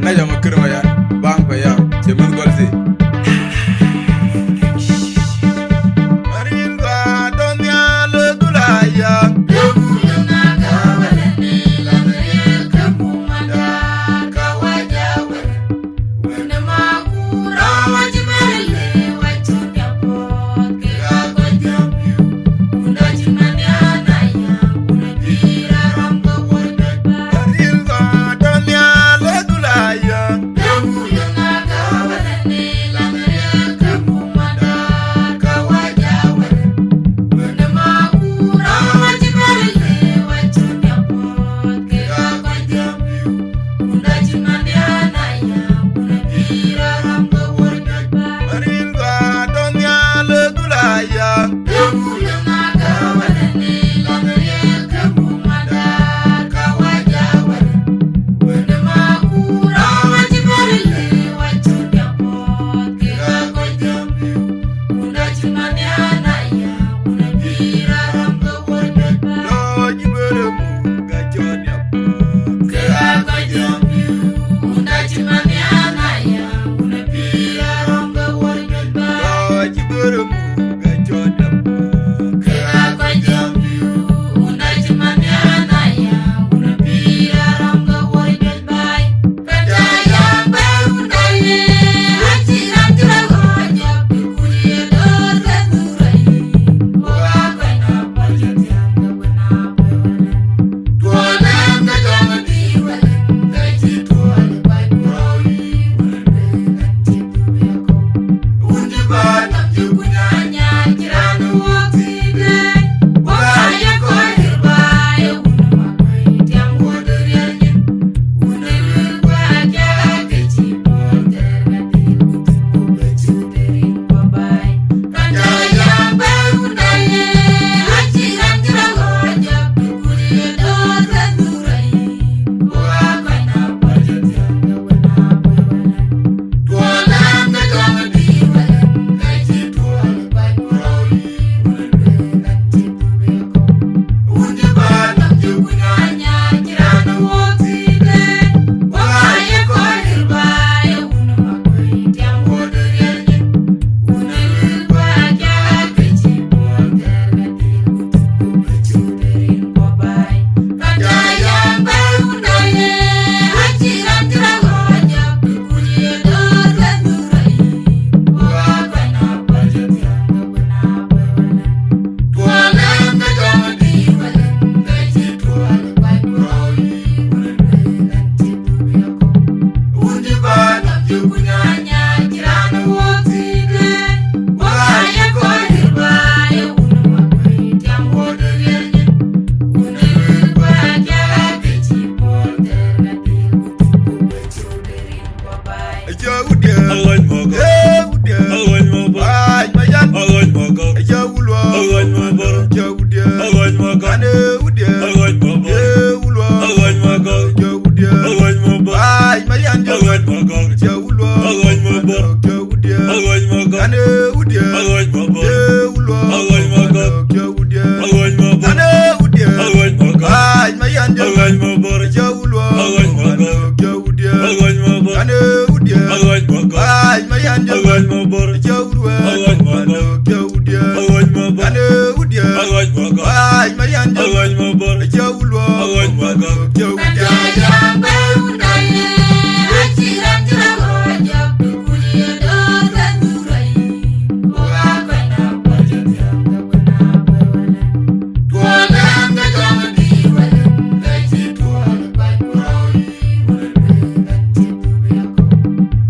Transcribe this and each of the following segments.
na jama kirma ya bang pa ya chemun golzi maringa donya le dulaya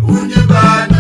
Unde bana,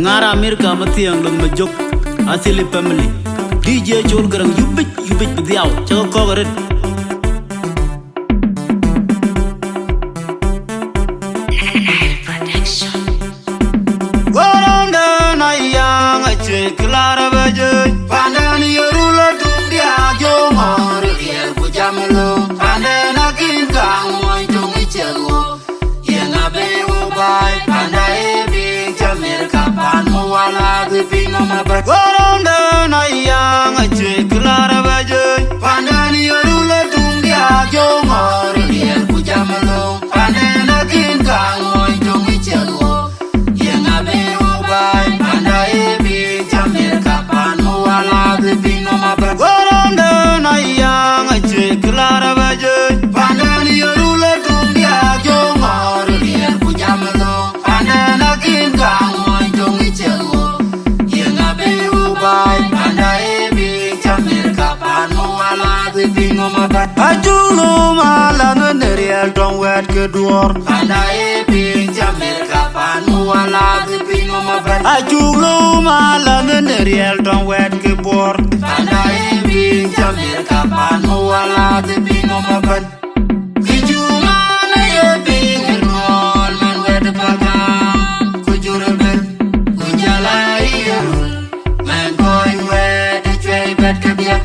Ngara America matiang lung majok asili family DJ Chol garang yubit bdiaw chago kogaret Goronda na yang ache klara baje pandan yorula tundia jomor riel bujamlo pandana kin kang moy tungi chego yena be ubai pandai Goronda na yang ache klara baje pandani yorula tundia jomor riel bujamlo pandana kin kang moy tungi chego yena be ubai pandai bi jamir kapan wala de bino mabra Goronda na yang ache klara baje pandani yorula tundia jomor riel bujamlo pandana kin kang moy tungi chego Ajulo malan nerial dong wet kedua Andai ping jamir kapan muala pingo maban Ajulo malan nerial dong wet kebor Andai ping jamir kapan muala pingo maban Kijuma na ye ping erol man wet bagam Kujurabel kujalai erul Man going wet chwe bet kebia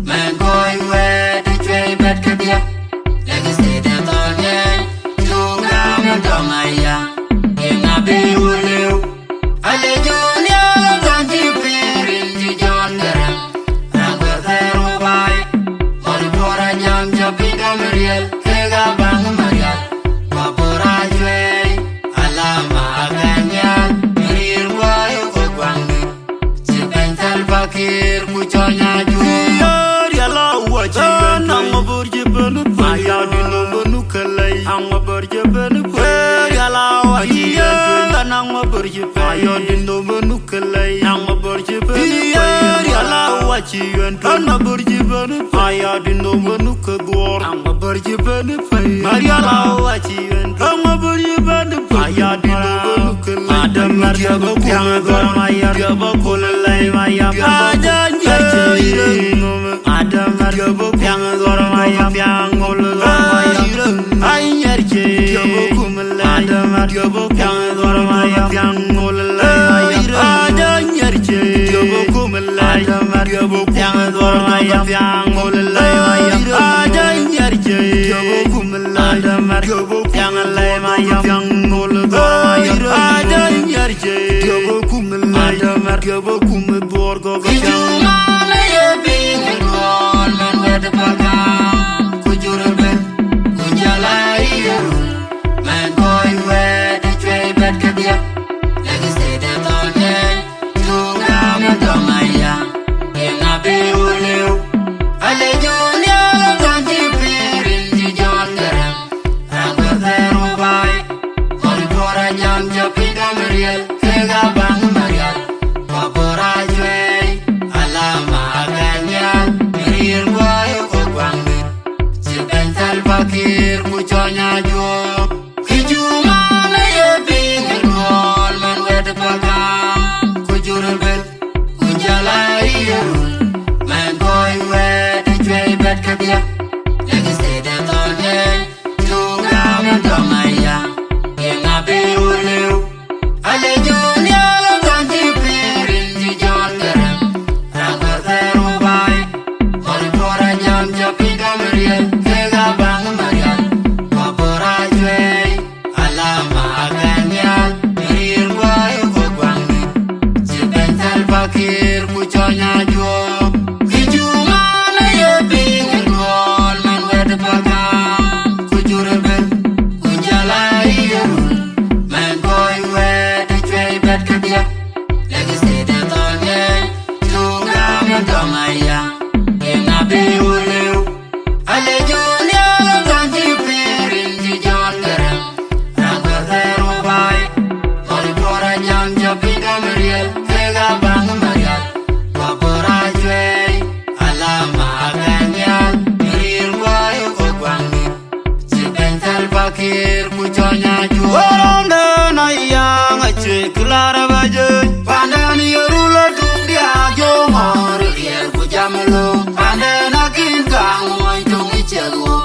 Man, boy. burji pe ayo dindo manukalay nang burji pe ya la wachi yuen na burji pe ayo dindo manukador nang burji pe Maria la wachi yuen nang burji pe ayo dindo manukalay adam marja yang gor maya bakulay maya ajan adam marja yang gor maya yang gol maya ay yerje adam marja yang gor maya yang gol ajan yerje adam marja yang gor maya yang gol ajan yerje adam marja yang lay maya yang gol ajan yerje adam marja borgo Ijumala ye bing gol man wed pagam kujurben kujalai man boy wed trey bet kadia lagi stay the tonne tunga me domaya inga be uleu ale junia ganti pirin di jongara rangga zero bai kol pora jam japi gamriel kega bang marial papora jwe alama aganya mirir boy ko gwangi sibental fakir muconya jo kijuma na ye bing gol man wed pagam kujurben kujalai man boy wed jwe bet kadia lagi stay the tonne tunga me domaya inga be uleu ale junia ganti pirin di jongara rangga zero bai kol pora jam japi gamriel kega bang marial papora jwe alama aganya mirir boy ko gwangi sibental fakir muconya jo kijuma na ye bing gol man wed pagam kujurben kujalai man boy wed jwe bet kadia lagi stay the tonne tunga me domaya inga be uleu ale junia ganti pirin di jongara rangga zero bai kol pora jam japi gamriel kega bang marial papora jwe alama aganya mirir boy ko gwangi sibental fakir muconya jo Waronda na yang ache klara baje Pandani yorula tundia jomor riel kujamelo Pandana kinkang moy tungi chelo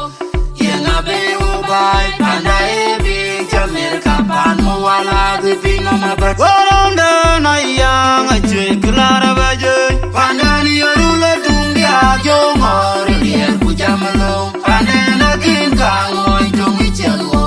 Yenga bewo bay Panda ebi jamir kapan Mwala gipino mabat Waronda na yang ache klara baje Pandani yorula tundia jomor riel kujamelo Pandana kinkang moy tungi chelo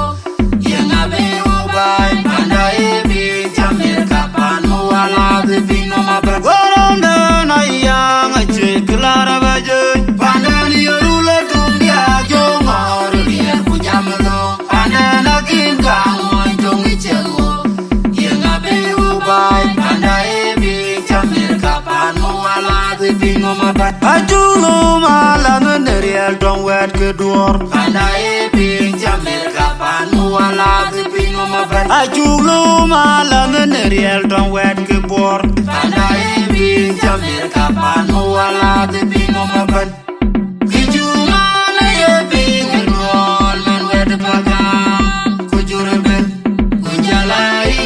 Yenga bewo bay Panda ebi jamir kapan Mwala gipino mabat Waronda na yang ache klara baje Pandani yorula tundia jomor riel kujamelo Pandana kinkang moy tungi chelo Yenga bewo bay Panda ebi jamir kapan Mwala gipino mabat Ajulo malam nerial dong wet kedor Panda ebi jamir kapan Mwala gipino mabat Ajulo malam nerial dong wet kebor Panda ebi jamir kapan Mwala gipino mabat Kijuma na ye bing gol man wed pagam kujurben kujalai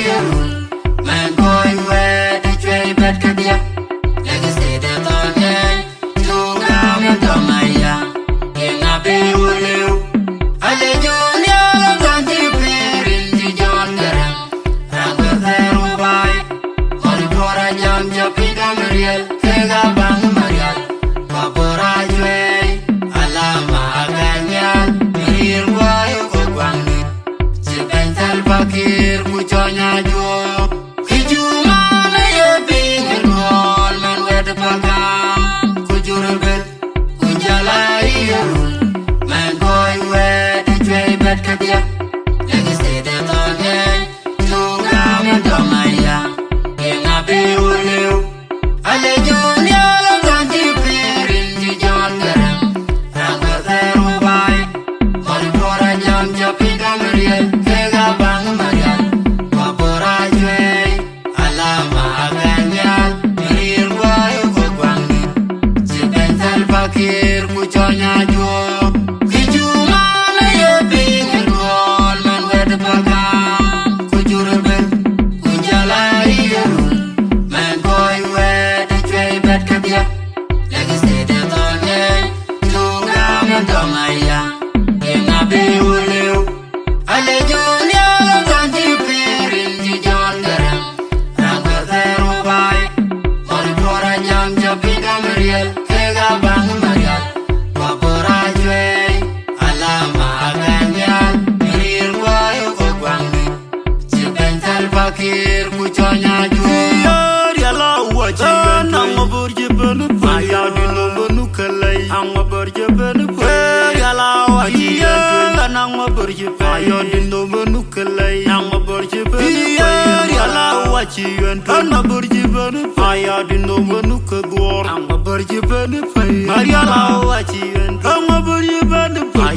man boy wed jwe bet kadia lagi stay the tonne tunga me domaya inga be uleu ale junia ganti pirin di jongara rangga zero bai kol pora jam japi gamriel kega bang marial papora kuchonya jo kijuma na ye bing rol man wed baga kujurbe kunjala yeru man boy wed trey bet kabia legacy de tonne tuga man domaya ina be uleu ale julia ganti pirin di jon garam rangwa zero bai mori pora jam jabinga meriel kega bang marial wapora jwe alama aganyan mirir wayo kogwangi chibental bakir kuchonya jwe yala wachi nang burje ben ya dino benu kalai ang burje ben yala wachi nang burje ya dino benu kalai ang burje ben yala wachi nang burje ben ya dino benu kagor ang burje ben yala wachi nang burje ben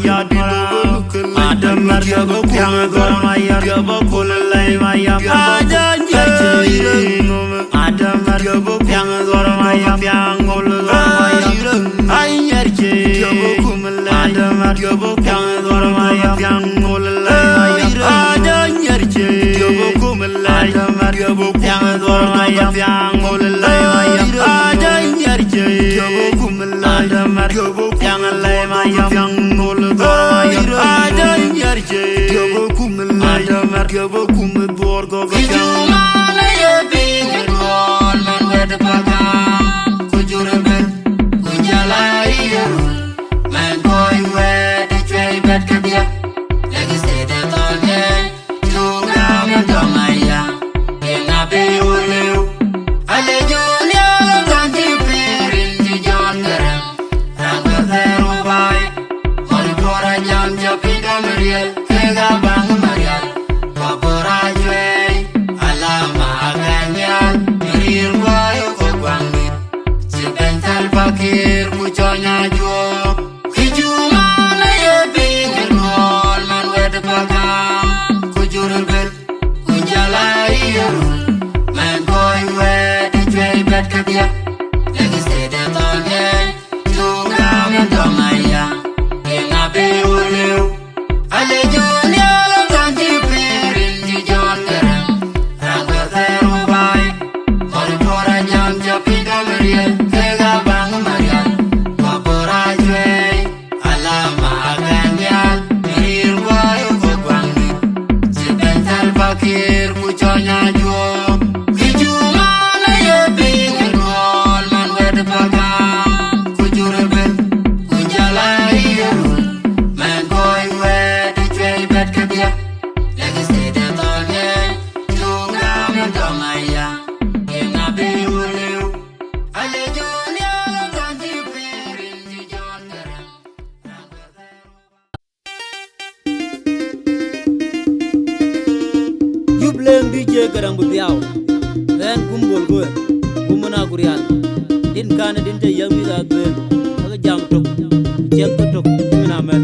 ya dino benu kalai adam marja yang gor maya gabokul lai maya ajan adam marja yang gor maya yang gol maya ay nyarje gabokum lai adam marja yang gor maya yang gol maya ajan nyarje gabokum lai adam marja yang gor maya yang gol maya ajan nyarje gabokum lai adam marja yang lai maya yang gol maya ajan nyarje gabokum lai adam marja gabokum borgo kijuma na ye bing rol man wed baga kujurbe kunjala yeru man boy wed trey bet kabia legacy de tonne tuga man domaya ina be uleu ale julia ganti pirin di jon garam rangwa zero bai mori pora jam jabinga meriel kega bang marial wapora jwe alama aganyan mirir wayo kogwangi chibental bakir kuchonya jwo kijuma na ye bing rol man wed baga kujurbe kunjala yeru man boy wed trey bet kabia legacy de tonne tuga man domaya ina be uleu ale julia ganti pirin di jon garam rangwa zero bai mori pora jam jabinga meriel kega bang marial wapora jwe alama aganyan mirir wayo kogwangi chibental bakir kuchonya jwo kijuma na ye bing rol man wed baga kujurbe kunjala yeru man boy wed trey bet kabia legacy de tonne tuga man domaya ina be uleu ale julia ganti pirin di jon garam Jublem bije garambu biaw ren gumbol go gumuna kurian din kana din te yami da be aga jam tok jeng ko tok mina men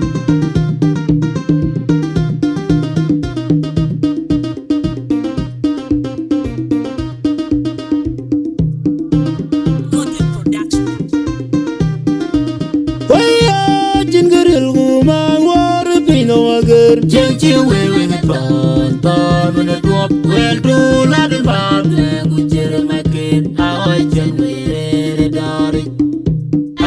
Waya jingaril guma war pino agar jeng chiwe we ton ton when it drop well do la de bab gujere maket aoy jeng we re dori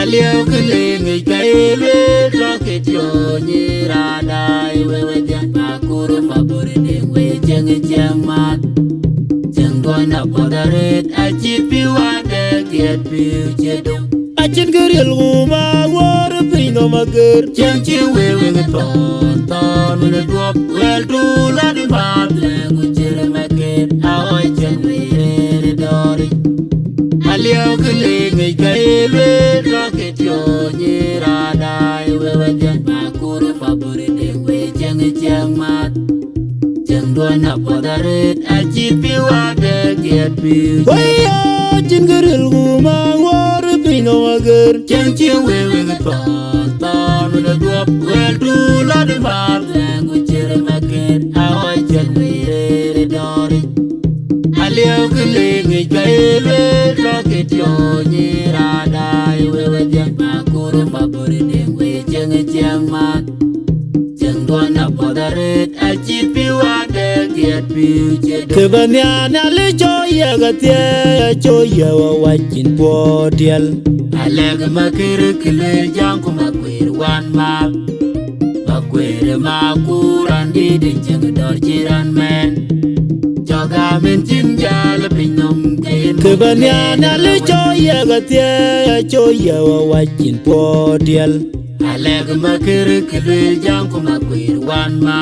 aliyo kele ngi kaile rocket yo ni radai we dia akuru mabore de we jeng mat jeng gona podaret achipi wa de get pi chedo achin garil guma war pino magar jeng chiwe we ton ton when it drop well do la de bab gujere maket aoy jeng we re dori aliyo kele ngi kaile rocket yo ni radai we dia akuru mabore de we jeng mat jeng gona podaret achipi wa de get pi Waya jingaril guma war pino magar jeng chiwe we ton ton when it drop well do la de bab gujere maket aoy jeng we re dori aliyo kele ngi kaile rocket yo ni radai we dia akuru mabore buri ding we cheng man. Cheng duan na podaret a chi pi wa de get pi che do. Kebanyana le choya gatia choya wa wachin podial. Aleg makir kile jang ko makwir wan ma. Makwir ma kurandi de cheng dor jiran men. Joga men chin jal pinom ken. Kebanyana le choya gatia choya wa wachin podial. Aleg makir kile jang ko makwir wan ma.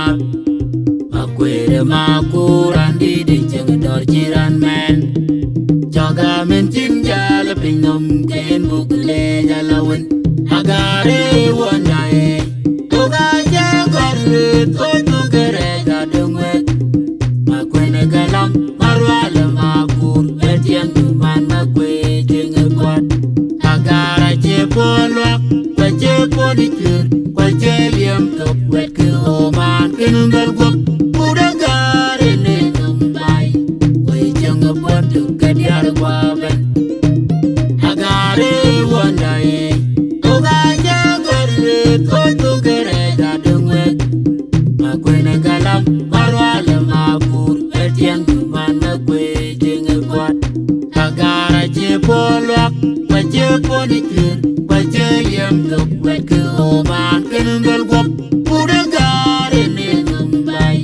Makwir ma kurandi de cheng dor jiran men. Joga men chin jal pinom ken bukle jalawin. Agare wanae. Toga jagore totu kere gadungwet. Makwene galam marwale makur etian duman makwe jengekwat. Agara chepolwak kwa cheponikur kwa cheliam tok wet ke oman kenumber gup. Udagare ne numbai way jengepot tuk kadiar gwaben. Agare wanae. Toga jagore totu kere gadungwet. Makwene galam marwale makur etian duman makwe jengekwat. Agara chepolwak kwa cheponikur kwa cheliam tok wet ke oman kenumber gup. Udagare ne numbai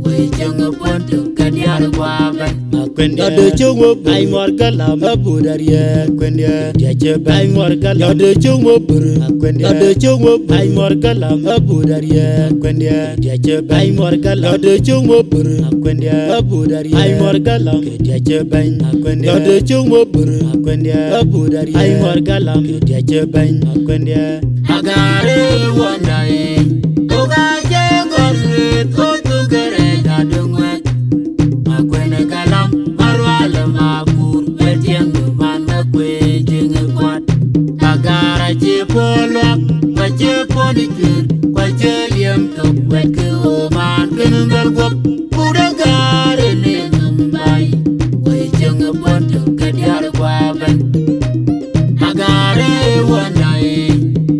way jengepot tuk kadiar gwaben. Kwenda de chungo ay morgala mabudaria kwenda dia bay morgala de chungo bur kwenda de chungo ay morgala mabudaria kwenda dia bay morgala de chungo bur kwenda mabudaria ay morgala dia bay kwenda de chungo bur kwenda mabudaria ay morgala dia bay kwenda. Agare wanae. Toga jagore totu kere gadungwet. Makwene galam marwale makur etian duman makwe jengekwat. Agara chepolwak kwa cheponikur kwa cheliam tok wet ke oman kenumber gup. Udagare ne numbai way jengepot tuk kadiar gwaben. Agare wanae.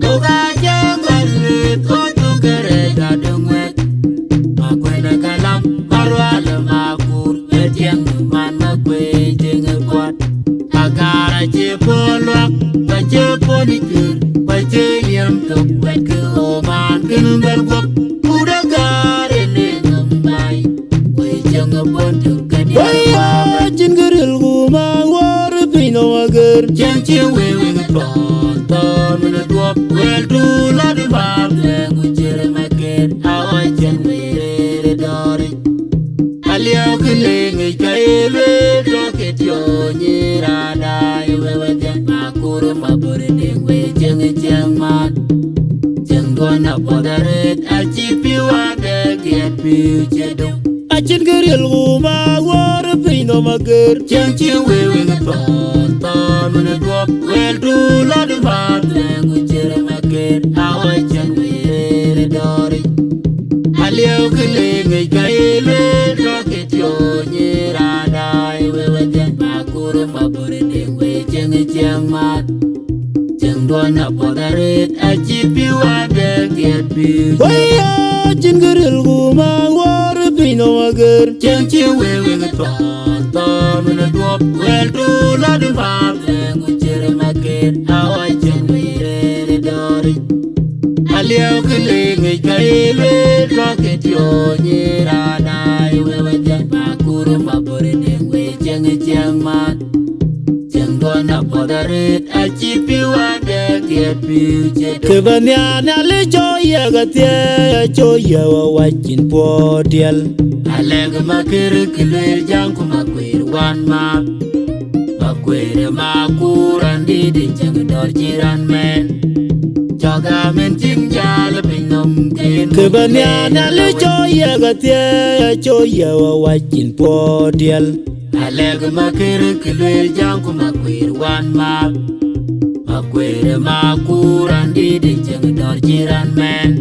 Toga jagore totu kere gadungwet. Makwene galam marwale makur etian duman makwe jengekwat. Agara chepolwak kwa cheponikur kwa cheliam tok wet ke oman kenumber gup. Udagare ne numbai way jengepot tuk kadiar gwaben. Waya jingiril guma war pino agar. Cheng cheng we ngeton ton mena duop wel tu la du bab lengu chere maket awa cheng we re dori. Aliao kile ngai kaile roket yo nyira dai we den makuru mabore ding we cheng mat. Cheng dona podaret achi piwa de get piu chedo. Achin giril guma war pino magar. Cheng cheng we ngeton ton mena duop wel tu la du bab lengu chere maket awa cheng we re dori. Aliao kile ngai kaile roket yo nyira dai we den makuru mabore ding we cheng mat. Cheng dona podaret achi piwa de get piu. Waya jingiril guma war pino magar. Cheng cheng we ngeton ton mena duop wel tu la du bab lengu chere maket awa cheng we re dori. Aliao kile ngai kaile roket yo nyira dai we den makuru mabore ding we cheng mat. Cheng dona podaret achi piwa de get piu chedo. Kebanyana le choya gatia choya wa wachin podial. Aleg makir kile jang ko makwir wan ma. Makwir ma kurandi de cheng dor jiran men. Joga men chin jal pinom ken. Kebanyana le choya gatia choya wa wachin podial. Aleg makir kile jang ko makwir wan ma. Makwir ma kurandi de cheng dor jiran men.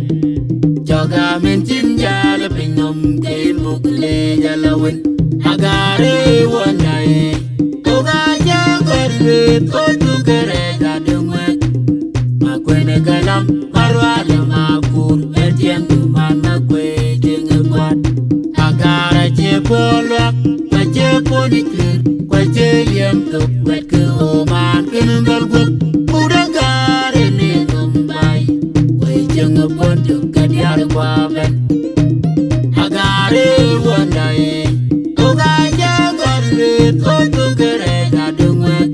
Joga men chin jal pinom ken bukle jalawin. Agare wanae. Toga jagore totu kere gadungwet. Makwene galam kalam marwa le makur betien man na kwe ting kwat agara che polak pa che ponikir kwa che yem tok wet ke o man kin bal gup udagare ne numbai we jeng pon tok kadiar kwa ben agare wandai oga ja garre to to kere ga dungwet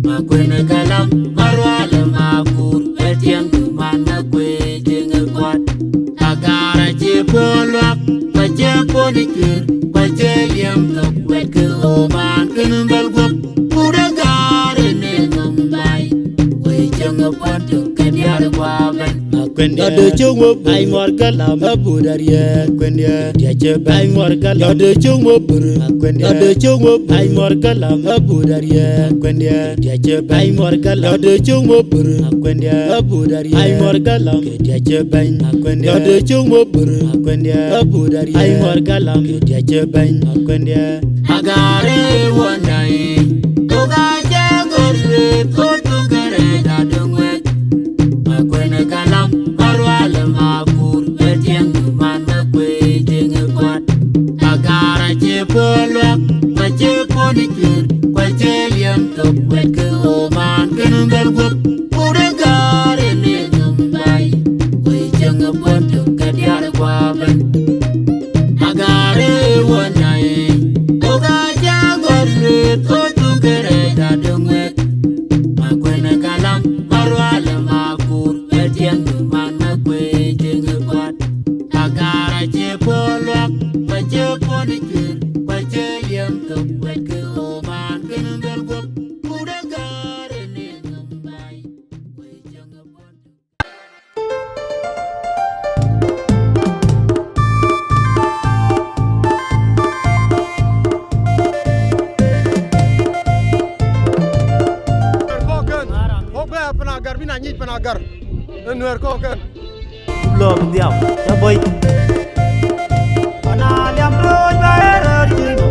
makwene kalam marwa le makur betien man na kwe ting kwat agara che polak pa che ponikir kwa che yem tok wet ke o man kin bal gup udagare ne numbai we jeng pon tok kadiar kwa ben Kwendia de chungo ay morgala mabudaria kwendia dia bay morgala de chungo bur kwendia de chungo ay morgala mabudaria kwendia dia bay morgala de chungo bur kwendia mabudaria ay morgala dia bay kwendia de chungo bur kwendia mabudaria ay morgala dia bay kwendia agare wandai oga jagore kotu kare da dungwet makwene kalam marwa le makur betien man na kwe ting kwat agara che polak pa che ponikir kwa che yem tok wet ke o man kin bel gup udagare ne numbai we jeng pon tok kadiar kwa ben agare wandai oga jagore kotu kere da dungwet makwene kalam marwa le makur betien man na kwe ting kwat agara che polak pa che ponikir kwa che yem tok wet ke o man kin bel gup udagare ne numbai we jeng pon Penagar bina nyit penagar nuer ko kan lo diao cha boy ana liam roi ba er jin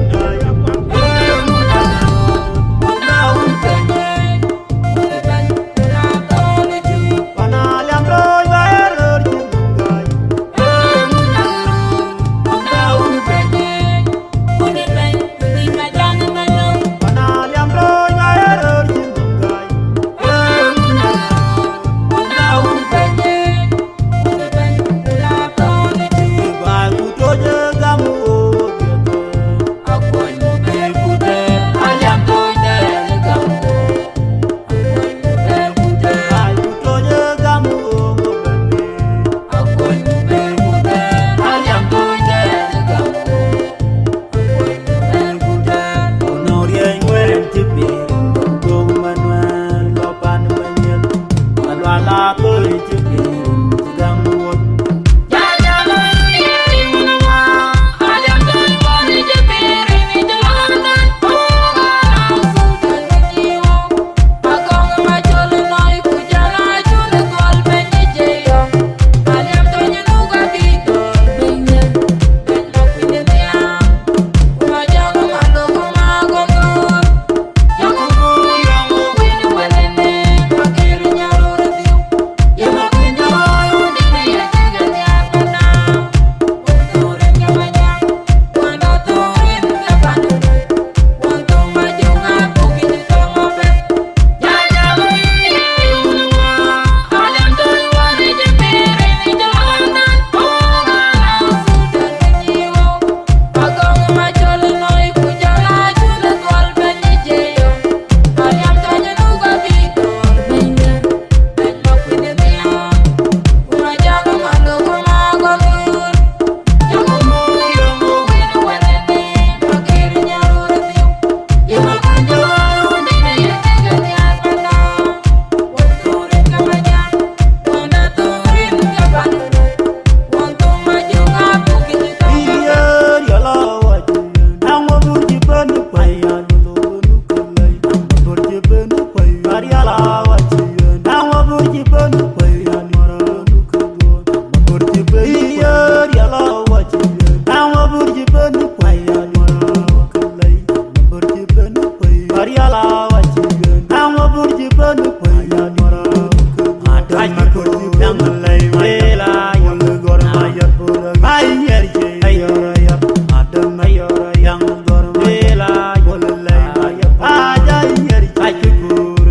yang lay mayela yang gor mayar pura ay yer je ayora ya adam ayora yang gor mayela gol lay mayar aja yer ay kur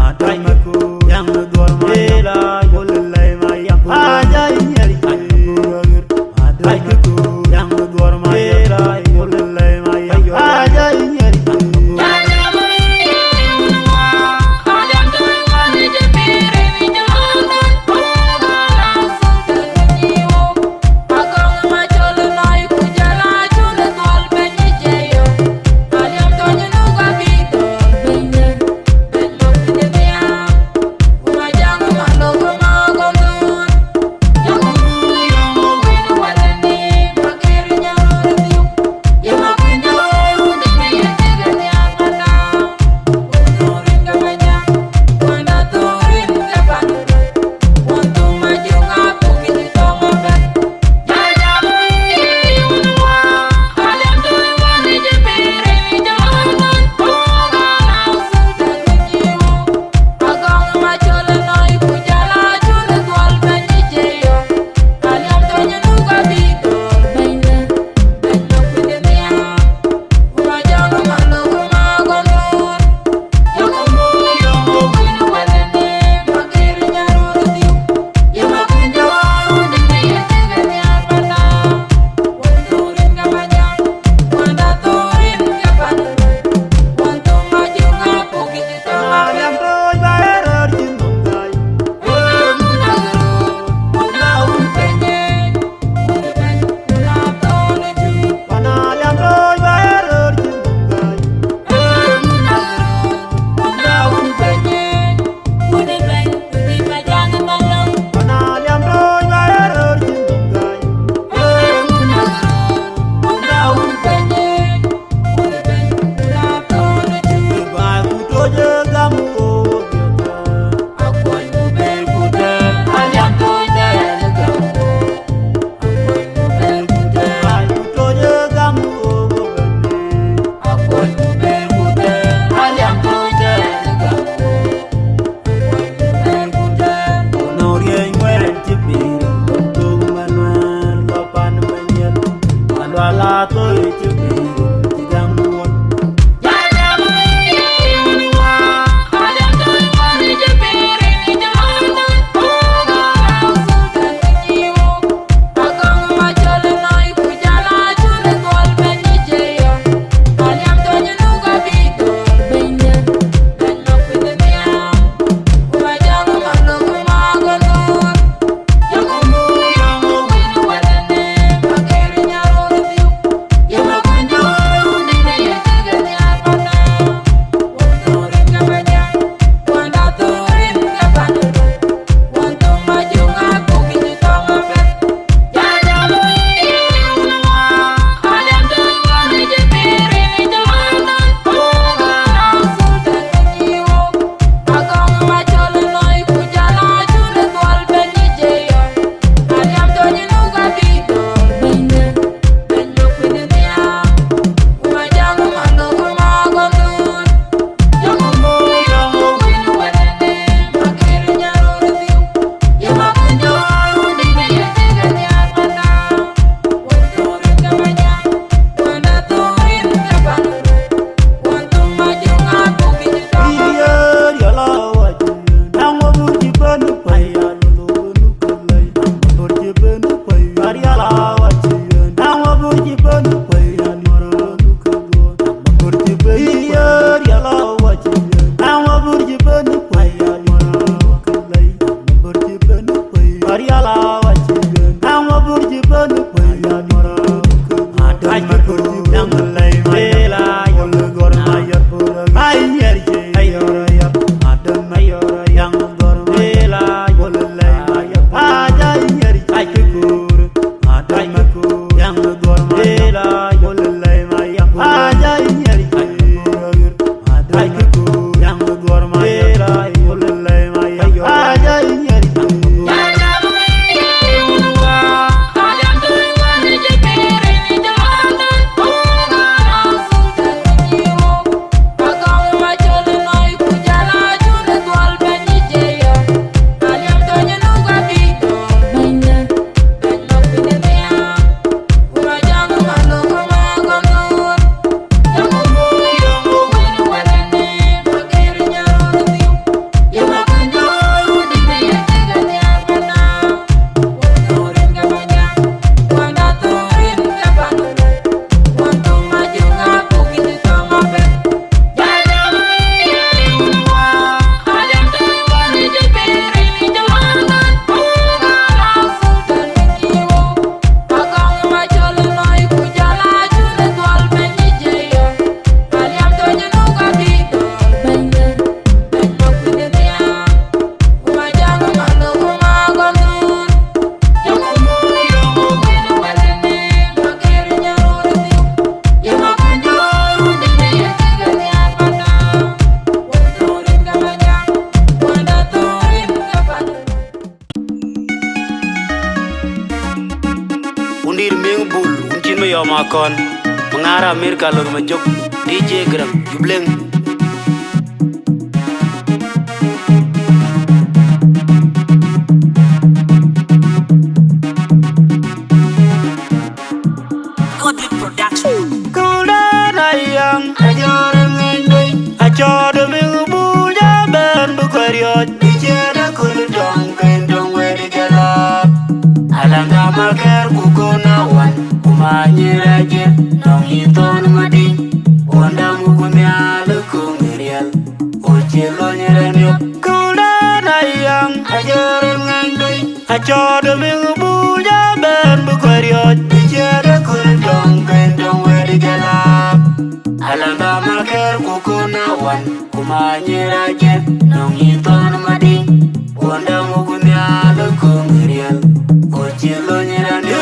adam ko yang gor mayela gol lay mayar aja yer ay kur yang gor mayela gol lay mayar aja yer undir ming bul uncin me yoma kon mangara Amerika lor ma jok DJ gram jubleng Achor ming bul ja ben bu kwariot Dijera kun dong ken dong wedi galap Alanga maker kukona wan kumanyira je nong hiton mading Wanda mukunya lukungirial Uchilo nyirenyo Kula na yang Achor ming doi Achor ming bul ja ben bu kwariot Dijera kun dong ken dong wedi galap Alanga maker kukona wan kumanyira je nong hiton mading Wanda mukunya lukungirial Uchilo nyirenyo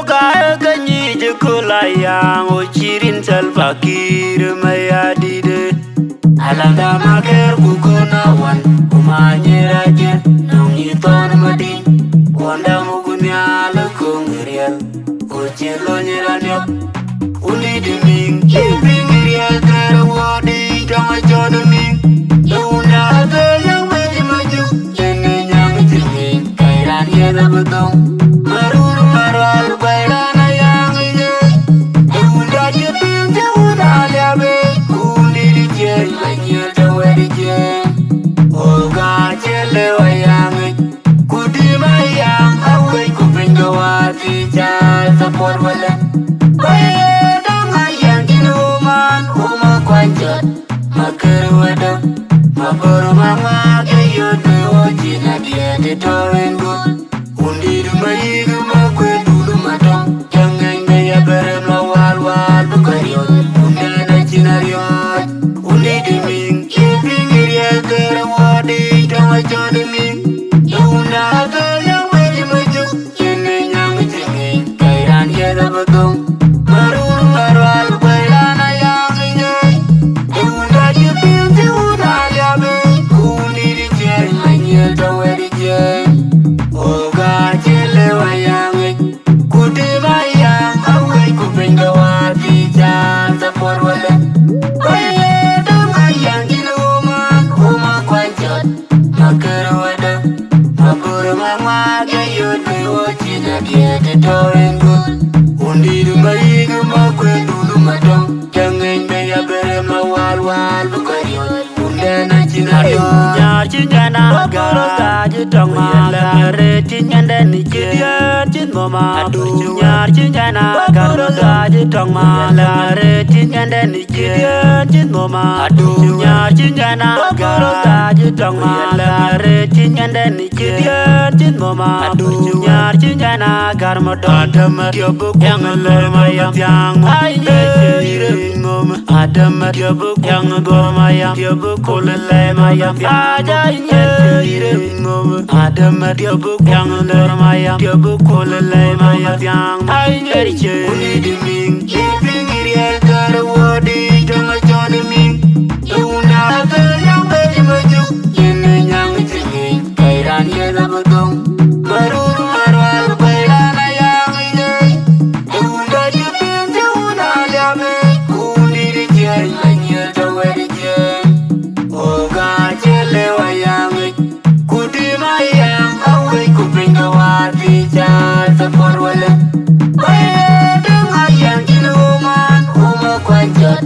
Kaya kanyi jekula yang Uchirin salpakir maya dide Alanga maker kukona wan kumanyira je nong hiton mading Wanda mukunya lukungirial Uchilo nyirenyo Uli deming, keeping real cara wadi jangan jodohing. Luna ada yang maju, jangan yang cengeng. Kairan ya dah betul, marul maral kairan yang ini. Luna jepin jauh ada be, uli dijeng, lagi ada dijeng. Olga celewa yang kudi mayang, awai kuping gawati cal sapor wala. Maker wada, maboro mama kayo tuo jina dia de toren good. Undi dumai guma kwe dulu matong, jangan gaya berem lawal wal bukariot. Unda na cinariot, undi duming, iping iriel terawadi jangan jodeming. Unda ada yang maju, ini yang cengeng, kairan ya dah betul. Marul marwal kairan ayang ini. Cinyana garo gaji tong mala re cinyanda ni kidian cin mama adunya cinyana garo gaji tong mala re cinyanda ni kidian cin mama adunya cinyana garo gaji tong mala re cinyanda ni kidian cin mama adunya cinyana gar modon adama diobuk yang lema yang ai ire mama adama diobuk yang goma yang diobuk kolema yang aja ire mama adama diobuk yang lema yang diobuk kolema yang ai ire uni diming iping iriel karawadi jangan jodeming una ada yang maju ini yang cengeng kairan ya dah betul marul marwal kairan ayang ini una jepin jauh ada be uni dijeng lagi ada dijeng oga celewa yang kudi mayang awai kuping gawati cal sepor wala bayar dengan yang kiloman uma kwanjat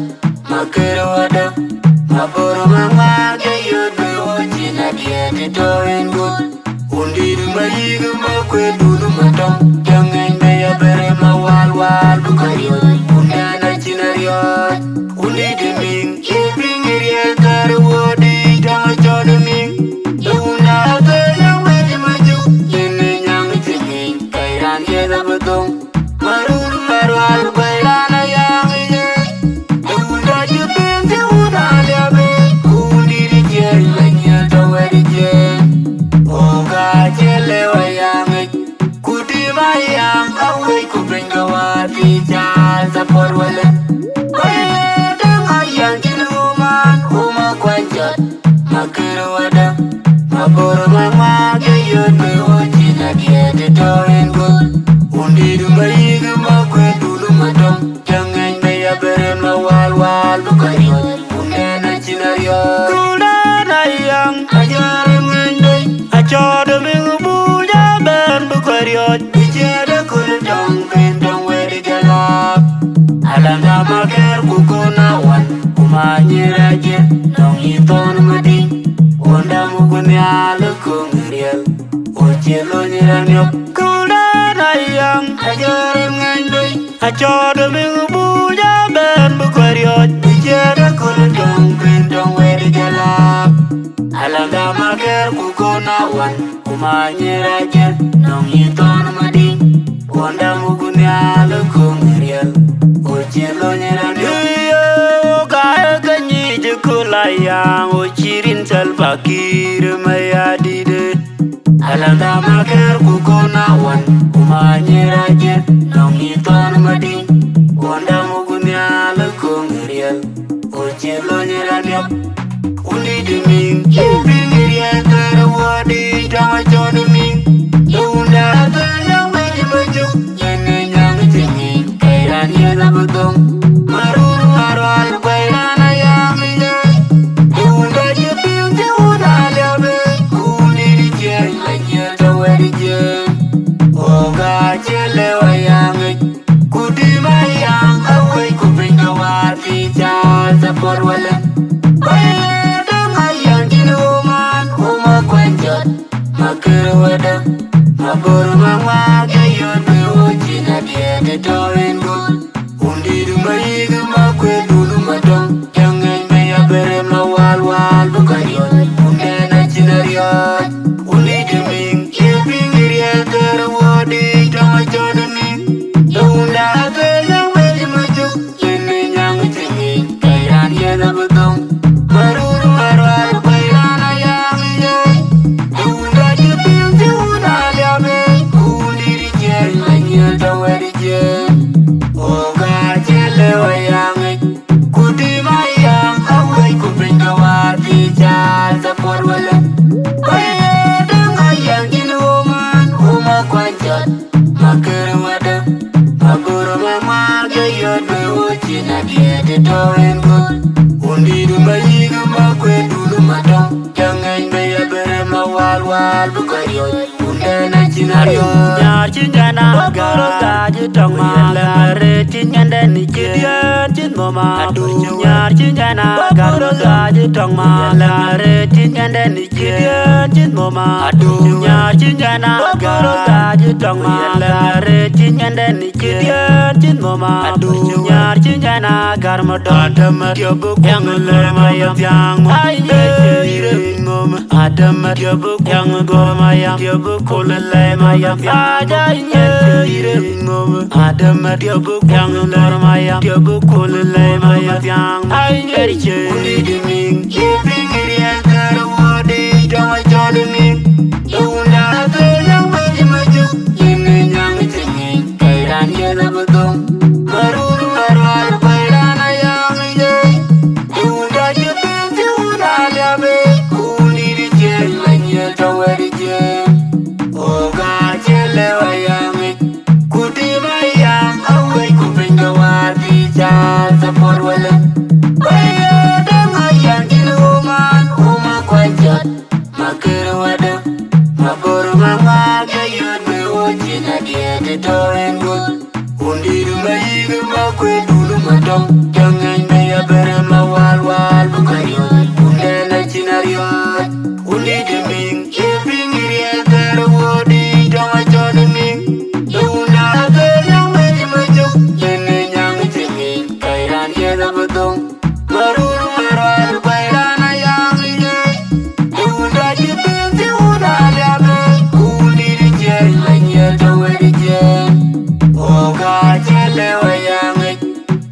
queriot, Pichada Kulitong, Pindong, where the galap. Alanga Maker, Kukona, one, Kumanyiraja, Nongiton Madi, Wanda Mukunya, Lukung Real, Uchiloniranyo, Kulana Yang, Ajaram Nandui, Achoda Mingubuja, Ben Bukwariot, Pichada Kulitong, Pindong, where the galap. Alanga Maker, Kukona, one, Kumanyiraja, Nongiton Madi, Wanda Mukunya, Lukung Real, Uchiloniranyo. Kaya kanyi jukulayang uchirin salpakir mayadide. Alanga Maker Kukona wan kumanyiraje nongiton madi. Wanda mugunya lukung real uchiloniranyo. Undi diming pingiriya terawadi jama chodiming. Unda tenyang meji bajuk yene nyang tingi kairan yena betong. Maruru marwal bairana yamiye. Unda jepil jauda liabe. Kuni dijeng lanya tawe dijeng. Oga chelewa yangi. Kudi mayang awai kupinga wati cha sapor wale. Baile ayang jinuman uma kwenjot. Makir wada. Mabur mama gayot beoji na dia de toin good. Undi dumai gema kwe dulu madong. Jangan maya bere mawal wal bukariot. Unde na cinariot. Undi deming keping iriel terawadi jama chodeming. Unda ate yang meji majuk. Yene nyang tinggi kairan yena betong. Maruru marwal bairana yang iye. Unda jepil jauda liabe. Undi dijeng lanya tawe dijeng. Oga chelewa yangi. Kudi mayang awai kupinga wati cha sapor wale. Bayedang ayang jinuman uma kwanjot. Makir wada. Mabur mama gayot beoji na dia de toin good. Undi dumai gema kwe dulu madong. Jangan maya bere mawal wal bukariot. Unda na cinariot. Nyar cinjana garo gaji tong malare cinyanda ni cidian cin mama. Nyar cinjana garo gaji tong malare cinyanda ni cidian cin mama. Nyar cinjana garo gaji tong malare cinyanda ni cidian cin mama. Nyar cinjana gar modon demet yobuk yang lemayam yang ayye ngom ademet yobuk yang gomayam yobuk kulelay mayam adanye ngom ademet yobuk yang lemayam yobuk kulelay mayam yang ayye undi diming yiping iriel terawadi jama chodiming. Unda ate yang meji majuk yene nyang tingi kairan yena betong. Maruru marwal bairana yang iye. Unda jepil jauda liabe. Kuni dijeng lanya tawe dijeng. Oga chelewa yangi. Kudi mayang awai kupinga wati cha sapor wale. Bayedang ayang jinuman uma kwanjot. Makir wada. Mabur mama gayot beoji na dia de toin good. Undi dumai gema kwe dulu madong. Jangan maya bere mawal wal bukariot. Unde na cinariot. Undi deming keping iriel terawadi jama chodeming. Unda ate yang meji majuk. Yene nyang tinggi kairan yena betong. Maruru marwal bairana yang iye. Unda jepil jauda liabe. Undi dijeng lanya tawe dijeng. Oga chelewa yangi.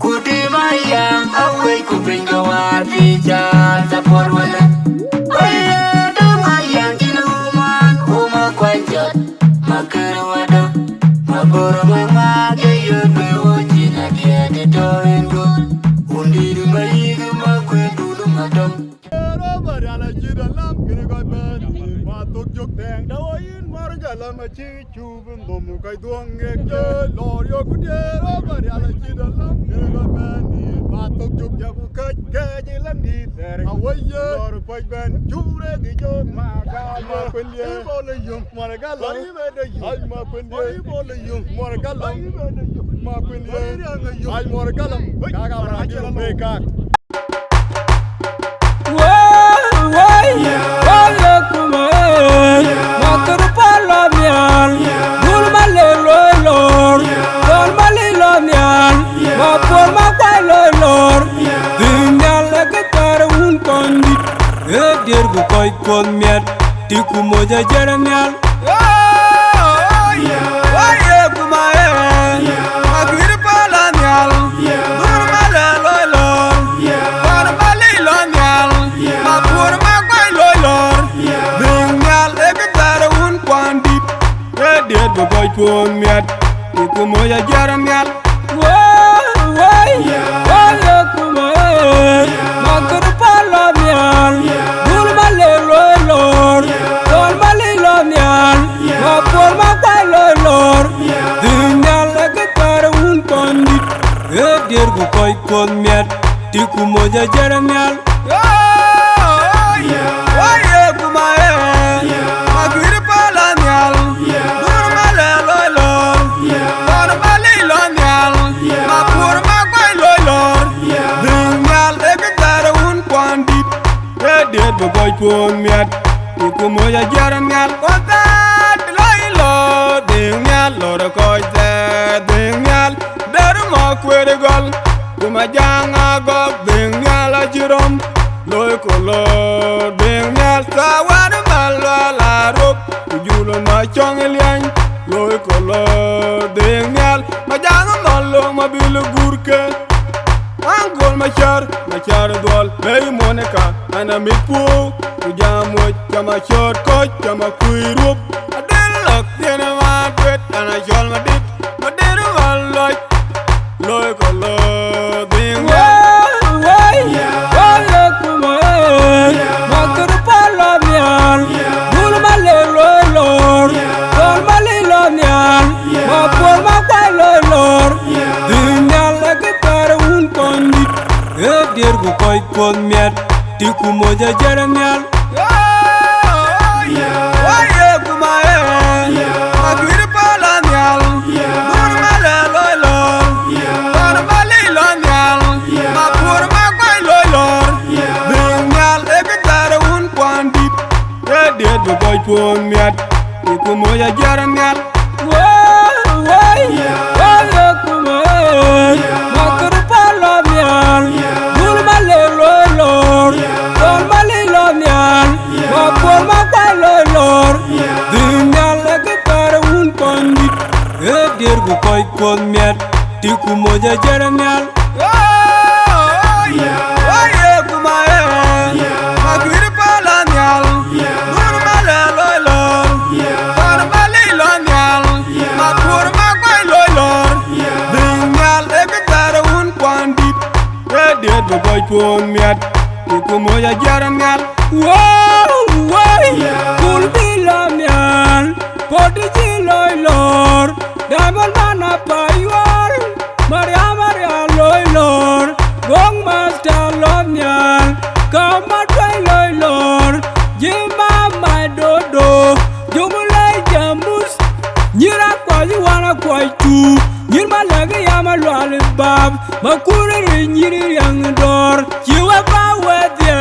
Kudi mayang awai kupinga wati cha sapor wale. Bayedang ayang jinuman uma kwanjot. Makir wada. Mabur mama gayot beoji na dia de toin good. Undi dumai gema kwe dulu madong. Robert ala jida lam kene kai ben. Matuk jok deng dawain marga lama chi chubun domu kai duang ngek je. Lor yo kudye Robert ala jida lam kene kai ben. Ma tok juk jabu kaj lan di ter. Awaya. Lor poj ben jure gi jot ma ga ma kwendie. Bole yum ma ga la. Ay ma kwendie. Bole yum ma ga la. Ma kwendie. Ay ma ga la. Ka ga ra ji be ka. Koi kon miat tiku moja jeremial waye kumae agir palanyal durmale loilor barbali lonyal mapur makwai loilor dingyal ektar un kwandit ediet go koi kon miat tiku moja jeremial waye kumae agir palanyal Dir gu koy kon miat tiku moja jeremial waye kumae agir palanyal durmale loilor barbali lonyal mapur makwai loilor dingyal ektar un kwandit dir gu koy kon miat tiku moja jeremial kontat loilor dingyal lor koy dingyal kwere gol kuma janga gog dingyal ajirom loy kolo dingyal sawan malwala rob ujulo ma chong lian loy kolo dingyal ma janga mallo mabil gurke angol machar dol bey moneka ana mipu ujamo chama chor koch chama kuirup adelok tiene ma pet ana jol madit madero walloy loy kolo dinga way wala kumae makur palamial dul male lor dol male lamial ma por ma kwai lor dingal ke tar un kondit e dir gu koy kon miat tiku moja jeremial waye kumae agir palamial dul male loilor barbali lonyal mapur makwai loilor dingyal ektar un kwandit ediet go koy kon miat tiku moja jeremial waye kumae makur palamial dul male loilor dol male lonyal mapur makwai loilor dingyal ektar un kwandit ediet go koy kon miat tiku moja jeremial waye kumae agir palanyal durmale loilor barbali lonyal mapur makwai loilor dingyal ektar un kwandit ediet go koy kon miat tiku moja jeremial kul bilamial podiji loilor damon mana payol Maria loilor gong master lonyal kama twai loilor jima madodo jumulai jamus nyira kwa wana kwa tu nyirma lagi yama lwal bab makure nyiri yang dor chiwa ba wedye